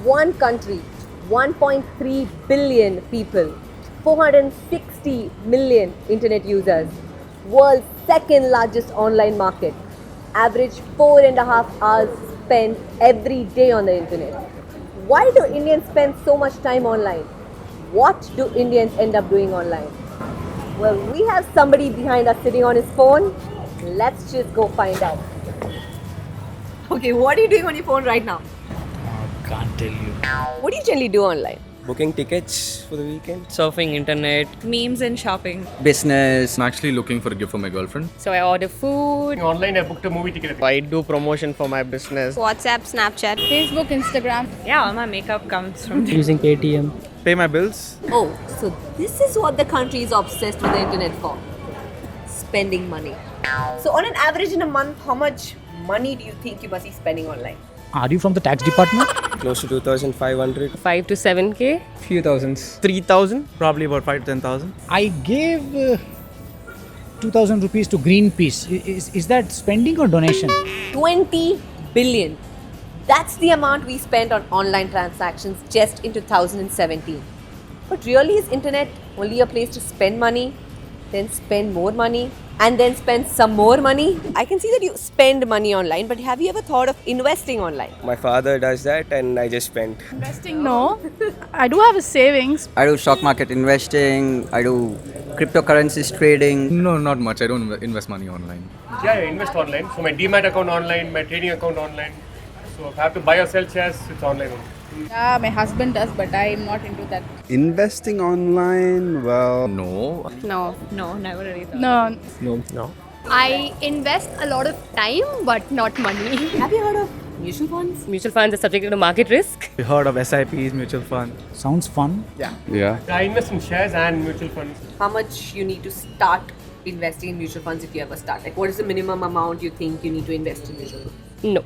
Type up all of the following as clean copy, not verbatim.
One country, 1.3 billion people, 460 million internet users, world's second largest online market, average 4.5 hours spent every day on the internet. Why do Indians spend so much time online? What do Indians end up doing online? Well, we have somebody behind us sitting on his phone. Let's just go find out. Okay, what are you doing on your phone right now? Can't tell you. What do you generally do online? Booking tickets for the weekend. Surfing internet. Memes and shopping. Business. I'm actually looking for a gift for my girlfriend. So I order food. Online, I booked a movie ticket. I do promotion for my business. WhatsApp, Snapchat, Facebook, Instagram. Yeah, all my makeup comes from there. Using Paytm. Pay my bills. Oh, so this is what the country is obsessed with the internet for. Spending money. So on an average in a month, how much money do you think you must be spending online? Are you from the tax department? Close to 2,500. 5 to 7k. Few thousands. 3,000. Probably about 5 to 10,000. I gave 2,000 rupees to Greenpeace. Is that spending or donation? 20 billion. That's the amount we spent on online transactions just in 2017. But really, is internet only a place to spend money, then spend more money, and then spend some more money? I can see that you spend money online, but have you ever thought of investing online? My father does that and I just spend. Investing, no. I do have a savings. I do stock market investing. I do cryptocurrencies trading. No, not much. I don't invest money online. Yeah, I invest online. So my Demat account online, my trading account online. So if I have to buy or sell shares, it's online only. Yeah, my husband does, but I am not into that. Investing online, well, No. No, never really thought. No. I invest a lot of time but not money. Have you heard of mutual funds? Mutual funds are subject to market risk. You heard of SIPs, mutual fund? Sounds fun. yeah. I invest in shares and mutual funds. How much you need to start investing in mutual funds if you ever start? Like, what is the minimum amount you think you need to invest in mutual funds? No.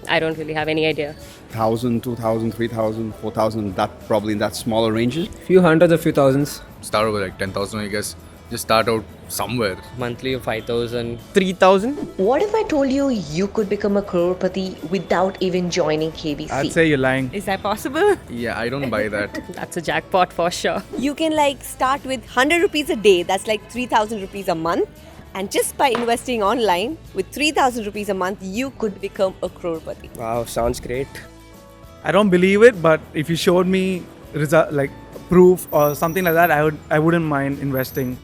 I don't really have any idea. 1,000, 2,000, 3,000, 4,000, that probably in that smaller ranges. Few hundreds or few thousands. Start over like 10,000, I guess. Just start out somewhere. Monthly of 5,000. 3,000. What if I told you you could become a Crorepati without even joining KBC? I'd say you're lying. Is that possible? Yeah, I don't buy that. That's a jackpot for sure. You can start with 100 rupees a day, that's like 3,000 rupees a month. And just by investing online with 3,000 rupees a month, you could become a Crorepati. Wow, sounds great. I don't believe it, but if you showed me proof or something like that, I wouldn't mind investing.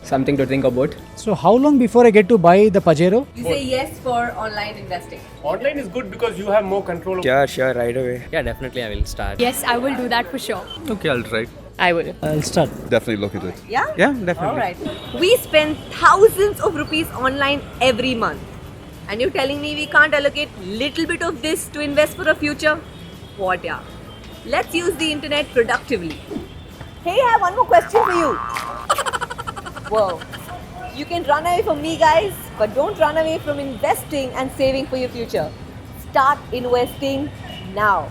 Something to think about. So how long before I get to buy the Pajero? You say yes for online investing. Online is good because you have more control of Sure, right away. Yeah, definitely I will start. Yes, I will do that for sure. Okay, I'll try. I would. I'll start. Definitely look at it. Yeah? Yeah, definitely. Alright. We spend thousands of rupees online every month. And you're telling me we can't allocate little bit of this to invest for a future? What, yeah? Let's use the internet productively. Hey, I have one more question for you. Whoa. You can run away from me, guys, but don't run away from investing and saving for your future. Start investing now.